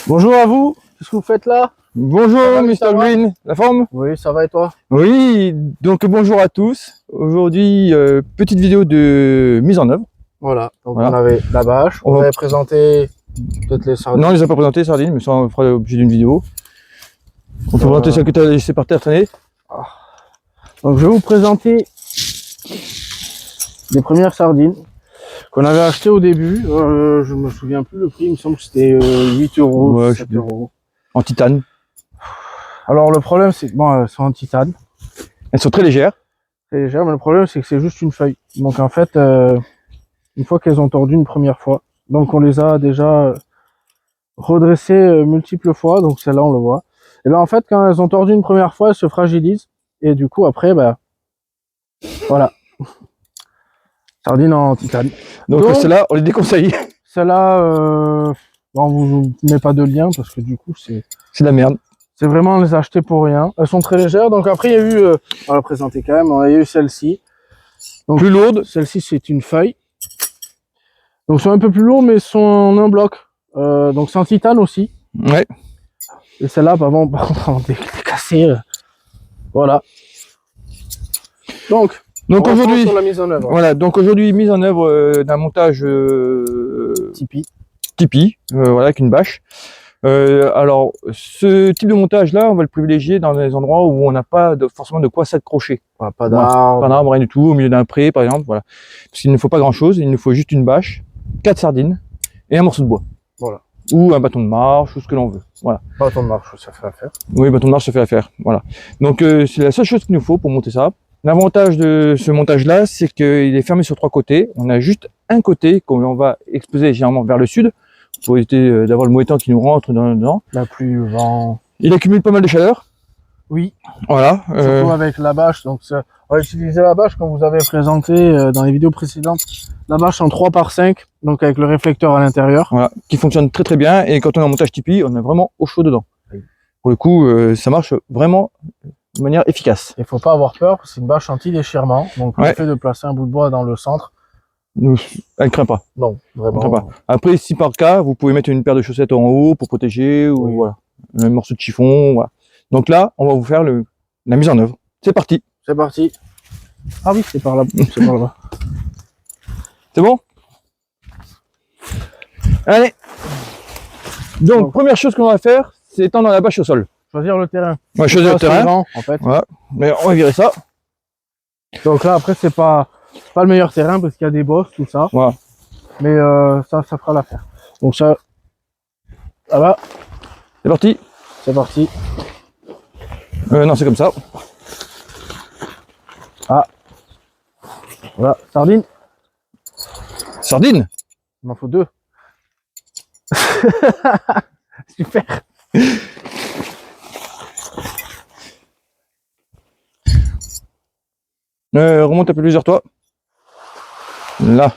Bonjour à vous, qu'est-ce que vous faites là? Bonjour Mr Green, la forme? Oui, ça va et toi? Oui, donc bonjour à tous. Aujourd'hui, petite vidéo de mise en œuvre. Voilà, donc Voilà. on avait la bâche, on avait présenté peut-être les sardines. Non, je les ai pas présenté sardines, mais ça on fera l'objet d'une vidéo. On peut présenter celle que tu as laissée par terre traîner. Donc je vais vous présenter les premières sardines qu'on avait achetées au début. Je me souviens plus le prix, il me semble que c'était 8 euros, Ouais, 7 euros. En titane. Alors le problème c'est que bon, elles sont en titane, Elles sont très légères. c'est légère, mais le problème c'est que c'est juste une feuille. Donc en fait, une fois qu'elles ont tordu une première fois, donc on les a déjà redressées multiples fois, donc celle-là on le voit. Et ben en fait quand elles ont tordu une première fois, elles se fragilisent et du coup après bah voilà. Sardines en titane. Donc celles-là, on les déconseille. Celle-là, on vous met pas de lien parce que du coup c'est de la merde. C'est vraiment les acheter pour rien. Elles sont très légères. Donc après il y a eu, on va la présenter quand même. Il y a eu celle-ci. Donc plus lourde. Celle-ci c'est une feuille. Donc sont un peu plus lourds mais sont en un bloc. Donc c'est en titane aussi. Ouais. Et celle-là, par contre, on décassé. Voilà. Donc aujourd'hui, sur la mise en œuvre. voilà. Donc aujourd'hui, mise en œuvre d'un montage Tipeee, voilà, avec une bâche. Alors, ce type de montage-là, on va le privilégier dans les endroits où on n'a pas forcément de quoi s'accrocher. Voilà, pas d'arbre. Pas d'arbre, rien du tout, au milieu d'un pré, par exemple, voilà. Parce qu'il ne faut pas grand-chose, il nous faut juste une bâche, 4 sardines et un morceau de bois. Voilà. Ou un bâton de marche, ou ce que l'on veut. Voilà. Bâton de marche, ça fait l'affaire. Oui, bâton de marche, ça fait l'affaire. Voilà. Donc, c'est la seule chose qu'il nous faut pour monter ça. L'avantage de ce montage-là, c'est qu'il est fermé sur 3 côtés. On a juste un côté qu'on va exposer généralement vers le sud, pour éviter d'avoir le moétan qui nous rentre dedans. La pluie, le vent. Il accumule pas mal de chaleur. Oui. Voilà. Surtout avec la bâche. Donc on va utiliser la bâche comme vous avez présenté dans les vidéos précédentes. La bâche en 3x5, donc avec le réflecteur à l'intérieur. Voilà, qui fonctionne très très bien. Et quand on est en montage Tipeee, on est vraiment au chaud dedans. Oui. Pour le coup, ça marche vraiment de manière efficace. Il faut pas avoir peur, c'est une bâche anti-déchirement. Donc le fait de placer un bout de bois dans le centre, elle ne craint pas. Non, vraiment. Elle craint pas. Après, si par cas, vous pouvez mettre une paire de chaussettes en haut pour protéger, ou voilà, un morceau de chiffon. Voilà. Donc là, on va vous faire la mise en œuvre. C'est parti. C'est parti. Ah oui, c'est par là. C'est par là-bas. C'est bon? Allez. Donc, première chose qu'on va faire, c'est étendre la bâche au sol. Choisir le terrain. Ouais, choisir le terrain. Grand, en fait. Voilà. Mais on va virer ça. Donc là, après, c'est pas le meilleur terrain parce qu'il y a des bosses, tout ça. Voilà. Mais ça fera l'affaire. Donc ça va. C'est parti. C'est parti. Non, c'est comme ça. Ah. Voilà, sardine. Sardine. Il m'en faut 2. Super. Remonte un peu plus vers toi. Là.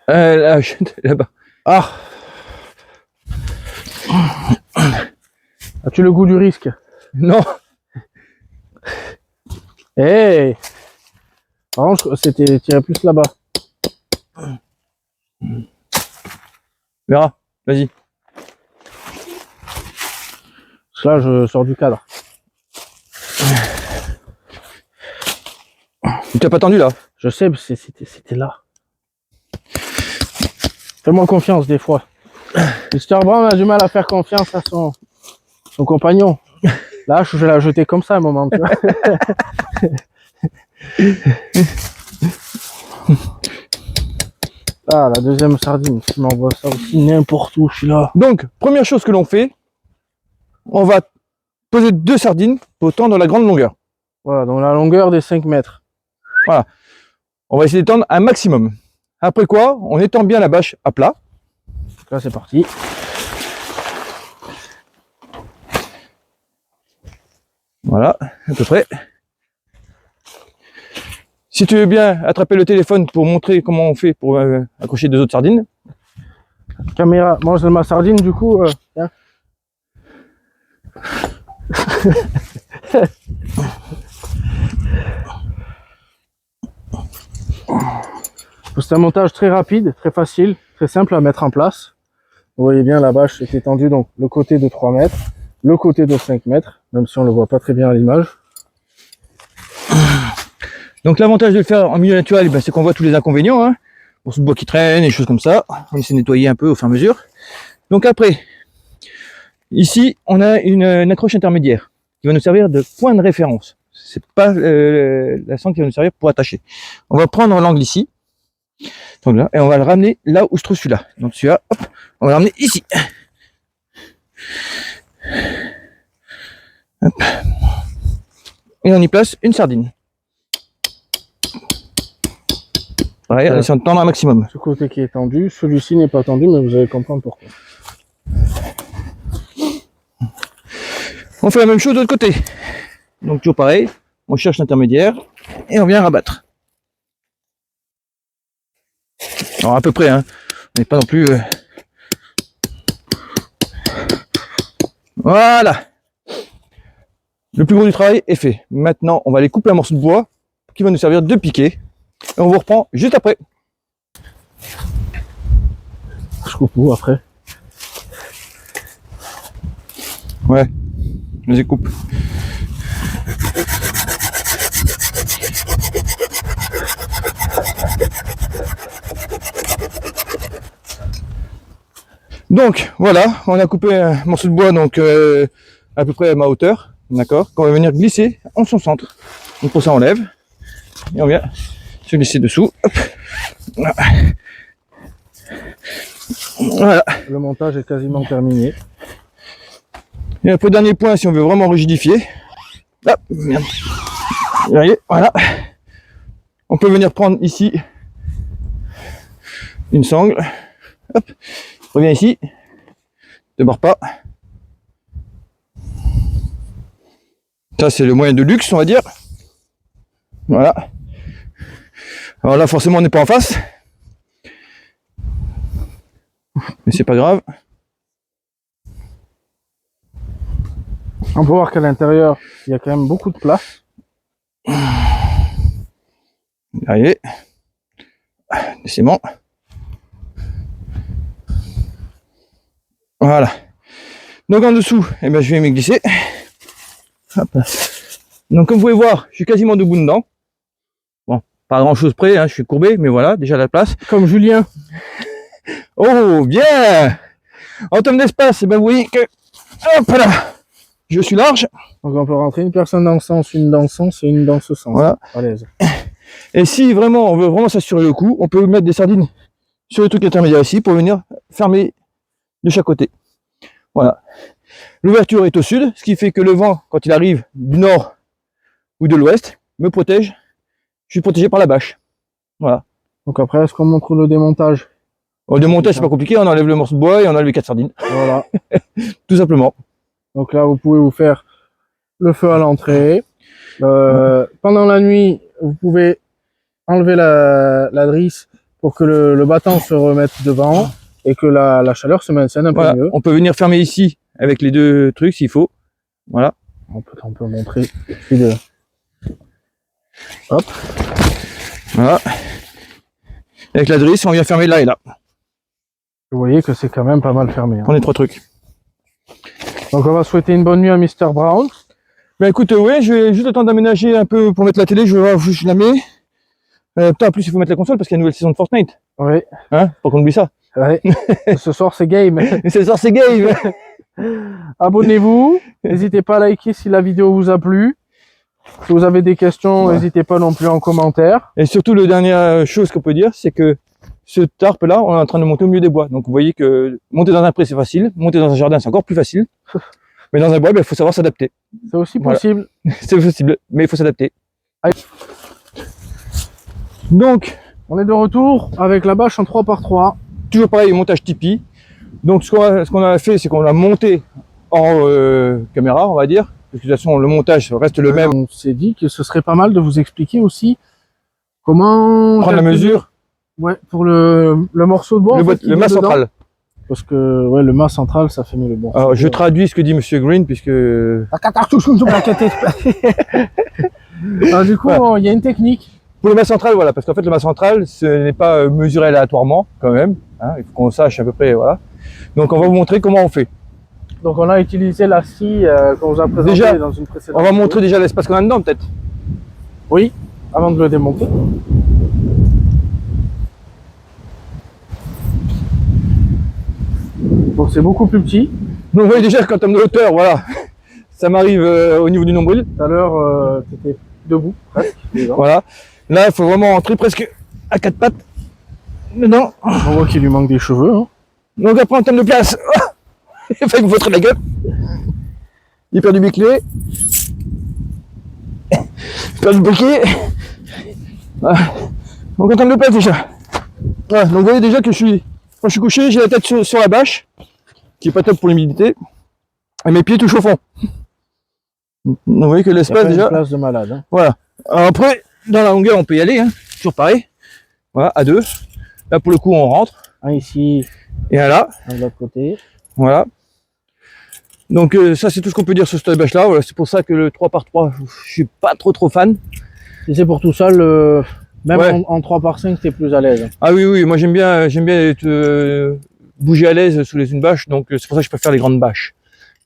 Là-bas. Ah. As-tu le goût du risque? Non. Hey. Par contre, c'était tiré plus là-bas. Verra. Vas-y. Parce que là, je sors du cadre. Tu t'as pas tendu là? Je sais, c'était là. Fais-moi confiance des fois. Mr. Brown a du mal à faire confiance à son compagnon. Là, je vais la jeter comme ça à un moment. Tu vois. Ah, la deuxième sardine qui m'envoie ça aussi n'importe où, je suis là. Donc, première chose que l'on fait, on va poser 2 sardines pour tendre la grande longueur. Voilà, donc la longueur des 5 mètres. Voilà. On va essayer d'étendre un maximum. Après quoi, on étend bien la bâche à plat. Donc là, c'est parti. Voilà, à peu près. Si tu veux bien attraper le téléphone pour montrer comment on fait pour accrocher 2 autres sardines. Caméra, mange ma sardine du coup. Tiens. C'est un montage très rapide, très facile, très simple à mettre en place. Vous voyez bien, la bâche est étendue, donc le côté de 3 mètres, le côté de 5 mètres, même si on le voit pas très bien à l'image. Donc l'avantage de le faire en milieu naturel, ben, c'est qu'on voit tous les inconvénients, hein. Morceaux de bois qui traînent, et choses comme ça. On essaie de nettoyer un peu au fur et à mesure. Donc après, ici, on a une accroche intermédiaire qui va nous servir de point de référence. C'est pas la sangle qui va nous servir pour attacher. On va prendre l'angle ici, donc là, et on va le ramener là où je trouve celui-là. Donc celui-là, hop, on va le ramener ici. Hop. Et on y place une sardine. Pareil, on essaie de tendre un maximum. Ce côté qui est tendu, celui-ci n'est pas tendu, mais vous allez comprendre pourquoi. On fait la même chose de l'autre côté. Donc toujours pareil, on cherche l'intermédiaire et on vient rabattre. Alors à peu près, hein. On n'est pas non plus... Voilà. Le plus gros du travail est fait. Maintenant, on va aller couper un morceau de bois qui va nous servir de piquet. Et on vous reprend juste après. Je coupe où après? Ouais, je les coupe. Donc voilà, on a coupé un morceau de bois donc à peu près à ma hauteur, d'accord, qu'on va venir glisser en son centre. Donc pour ça on lève et on vient se glisser dessous. Hop. Voilà. Le montage est quasiment terminé. Et après dernier point, si on veut vraiment rigidifier, là, merde. Voilà. On peut venir prendre ici une sangle. Hop. Reviens ici. Ne barre pas. Ça c'est le moyen de luxe, on va dire. Voilà. Alors là forcément on n'est pas en face. Mais c'est pas grave. On peut voir qu'à l'intérieur, il y a quand même beaucoup de place. Allez. Décidément. Voilà. Donc en dessous, eh ben, je vais me glisser. Hop. Donc comme vous pouvez voir, je suis quasiment debout dedans. Bon, pas grand chose près, hein, je suis courbé, mais voilà, déjà la place. Comme Julien. Oh, bien. En termes d'espace, eh ben, vous voyez que, hop là, je suis large. Donc on peut rentrer une personne dans ce sens, une dans ce sens et une dans ce sens. Voilà. À l'aise. Et si vraiment on veut vraiment s'assurer le coup, on peut mettre des sardines sur le truc intermédiaire ici pour venir fermer de chaque côté. Voilà. L'ouverture est au sud, ce qui fait que le vent, quand il arrive du nord ou de l'ouest, me protège. Je suis protégé par la bâche. Voilà. Donc après, est-ce qu'on montre le démontage? Le démontage, c'est pas compliqué, on enlève le morceau de bois et on enlève les 4 sardines. Voilà. Tout simplement. Donc là, vous pouvez vous faire le feu à l'entrée. Pendant la nuit, vous pouvez enlever la drisse pour que le battant se remette devant et que la chaleur se maintienne un Voilà. peu mieux. On peut venir fermer ici avec les deux trucs s'il faut. Voilà. On peut montrer. Puis de... Hop. Voilà. Avec la drisse, on vient fermer là et là. Vous voyez que c'est quand même pas mal fermé. Hein. On est 3 trucs. Donc on va souhaiter une bonne nuit à Mr. Brown. Ben écoute, ouais, je vais juste le temps d'aménager un peu pour mettre la télé, je vais voir où je la mets. Putain, en plus il faut mettre la console parce qu'il y a une nouvelle saison de Fortnite. Oui. Hein, pour qu'on oublie ça. Ouais. Ce soir c'est game. Et ce soir c'est game. Abonnez-vous. N'hésitez pas à liker si la vidéo vous a plu. Si vous avez des questions, ouais. N'hésitez pas non plus en commentaire. Et surtout, la dernière chose qu'on peut dire, c'est que ce tarp là, on est en train de monter au milieu des bois. Donc vous voyez que monter dans un pré c'est facile, monter dans un jardin c'est encore plus facile. Mais dans un bois, il faut savoir s'adapter. C'est aussi possible. Voilà. C'est possible, mais il faut s'adapter. Donc, on est de retour avec la bâche en 3x3. Toujours pareil, montage Tipeee. Donc ce qu'on a fait, c'est qu'on l'a monté en caméra, on va dire. De toute façon, le montage reste le même. On s'est dit que ce serait pas mal de vous expliquer aussi comment Prendre la mesure. Ouais, pour le morceau de bois. Le mât central. Parce que ouais, le mât central, ça fait mieux le bon. Alors, je traduis ce que dit Monsieur Green, puisque... Du coup, il y a une technique. Pour le mât central, voilà, parce qu'en fait le mât central, ce n'est pas mesuré aléatoirement quand même. Hein, il faut qu'on sache à peu près, voilà. Donc on va vous montrer comment on fait. Donc on a utilisé la scie qu'on vous a présentée Déjà, dans une précédente on va vidéo. montrer déjà l'espace qu'on a dedans peut-être. Oui, avant de le démonter. Donc c'est beaucoup plus petit. Donc vous voyez déjà qu'en termes de hauteur, voilà, ça m'arrive au niveau du nombril. Tout à l'heure, tu étais debout, presque. Déjà. Voilà. Là, il faut vraiment entrer presque à quatre pattes dedans. On voit qu'il lui manque des cheveux. Hein. Donc après en termes de place, il fait que vous foutrez la gueule. Il perd du biclé. Il perd du briquet. Voilà. Donc en termes de place déjà. Voilà. Donc vous voyez déjà que quand je suis couché, j'ai la tête sur la bâche, qui est pas top pour l'humidité. Et mes pieds touchent au fond. Donc vous voyez que l'espace déjà. Une place de malade. Hein. Voilà. Alors après, dans la longueur, on peut y aller, hein. Toujours pareil. Voilà, à deux. Là pour le coup, on rentre. Un ici, Et là, un de l'autre côté. voilà. Donc ça c'est tout ce qu'on peut dire sur cette bâche là. Voilà, c'est pour ça que le 3x3, je suis pas trop fan. Si c'est pour tout ça, même Ouais. en 3x5, t'es plus à l'aise. Ah oui, moi j'aime bien être, bouger à l'aise sous une bâche, donc c'est pour ça que je préfère les grandes bâches.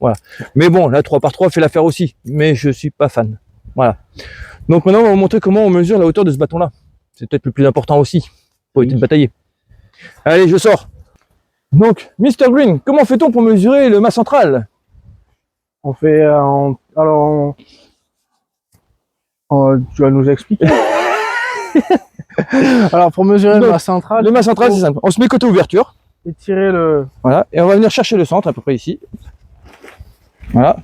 Voilà. Mais bon, la 3x3 fait l'affaire aussi, mais je suis pas fan. Voilà. Donc maintenant on va vous montrer comment on mesure la hauteur de ce bâton là. C'est peut-être le plus important aussi, pour éviter de batailler. Allez, je sors. Donc, Mr Green, comment fait-on pour mesurer le mât central? On fait tu vas nous expliquer. Alors pour mesurer Donc, le mât central, Le mât central, c'est simple. On se met côté ouverture. et tirer le. Voilà. Et on va venir chercher le centre à peu près ici. Voilà.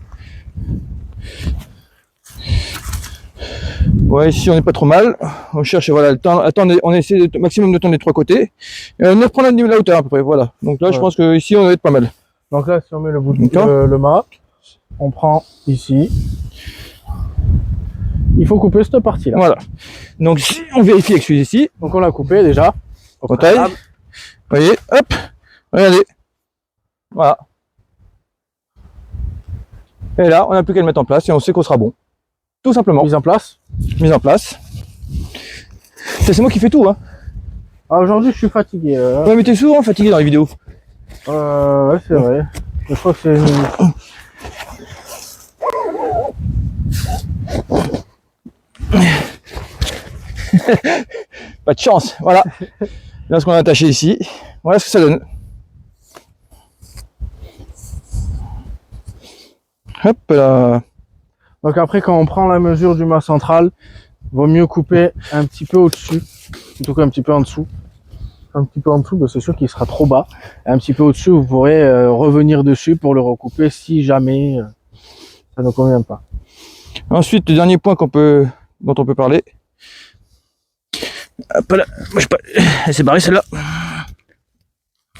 Ouais, ici on n'est pas trop mal. On cherche, voilà, le temps. Attendez, on essaie de, maximum de temps des trois côtés. Et on reprend la hauteur à peu près, voilà. Donc là, je pense que ici on va être pas mal. Donc là, si on met le bout D'accord. le mât, on prend ici. Il faut couper cette partie-là. Voilà. Donc si on vérifie avec celui-ci, Donc on l'a coupé déjà. on taille. Vous voyez, hop, regardez. Voilà. Et là, on n'a plus qu'à le mettre en place et on sait qu'on sera bon. Tout simplement. Mise en place. Mise en place. C'est moi qui fais tout, hein. Ah, aujourd'hui, je suis fatigué. Ouais, mais t'es souvent fatigué dans les vidéos. Ouais, c'est vrai. Je crois que c'est Pas de chance, voilà. Là, ce qu'on a attaché ici, voilà ce que ça donne. Hop là. Donc après, quand on prend la mesure du mât central, vaut mieux couper un petit peu au-dessus, plutôt qu'un petit peu en dessous. Un petit peu en dessous, c'est sûr qu'il sera trop bas. Un petit peu au-dessus, vous pourrez revenir dessus pour le recouper si jamais ça ne convient pas. Ensuite, le dernier point dont on peut parler. Hop là, bouge pas. Elle s'est barrée celle-là.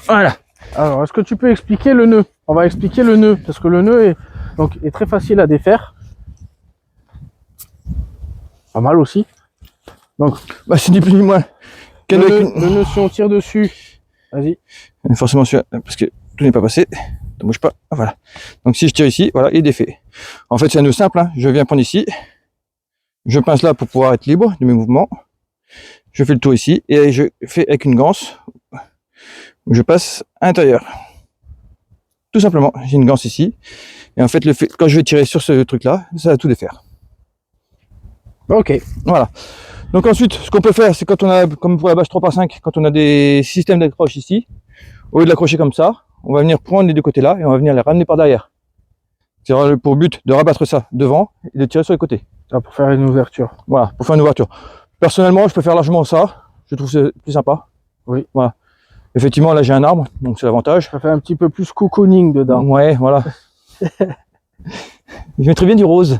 Voilà. Alors, est-ce que tu peux expliquer le nœud? On va expliquer le nœud, parce que le nœud est très facile à défaire. Pas mal aussi. Donc, Bah, c'est ni plus ni moins. le nœud, si on tire dessus, vas-y. Forcément, parce que tout n'est pas passé. Ne bouge pas. Ah, voilà. Donc, si je tire ici, voilà, il est défait. En fait, c'est un nœud simple. Hein. Je viens prendre ici. Je pince là pour pouvoir être libre de mes mouvements. Je fais le tour ici et je fais avec une ganse. Je passe à l'intérieur. Tout simplement, j'ai une ganse ici. Et en fait, quand je vais tirer sur ce truc-là, ça va tout défaire. Ok. Voilà. Donc ensuite, ce qu'on peut faire, c'est quand on a, comme pour la bâche 3x5, quand on a des systèmes d'accroche ici, au lieu de l'accrocher comme ça, on va venir prendre les deux côtés là et on va venir les ramener par derrière. C'est pour but de rabattre ça devant et de tirer sur les côtés. Ça pour faire une ouverture. Voilà, pour faire une ouverture. Personnellement, je préfère largement ça. Je trouve que c'est plus sympa. Oui. Voilà. Effectivement, là j'ai un arbre, donc c'est l'avantage. Ça fait un petit peu plus cocooning dedans. Ouais, voilà. Je mettrais bien du rose.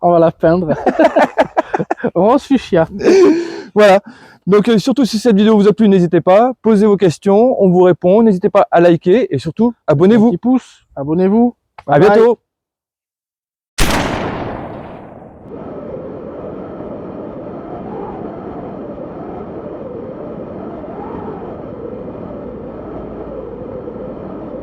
On va la peindre. Rose fuchsia. Voilà. Donc surtout si cette vidéo vous a plu, n'hésitez pas, posez vos questions, on vous répond, n'hésitez pas à liker et surtout abonnez-vous. Un petit pouce, abonnez-vous. À Bye bye. bientôt.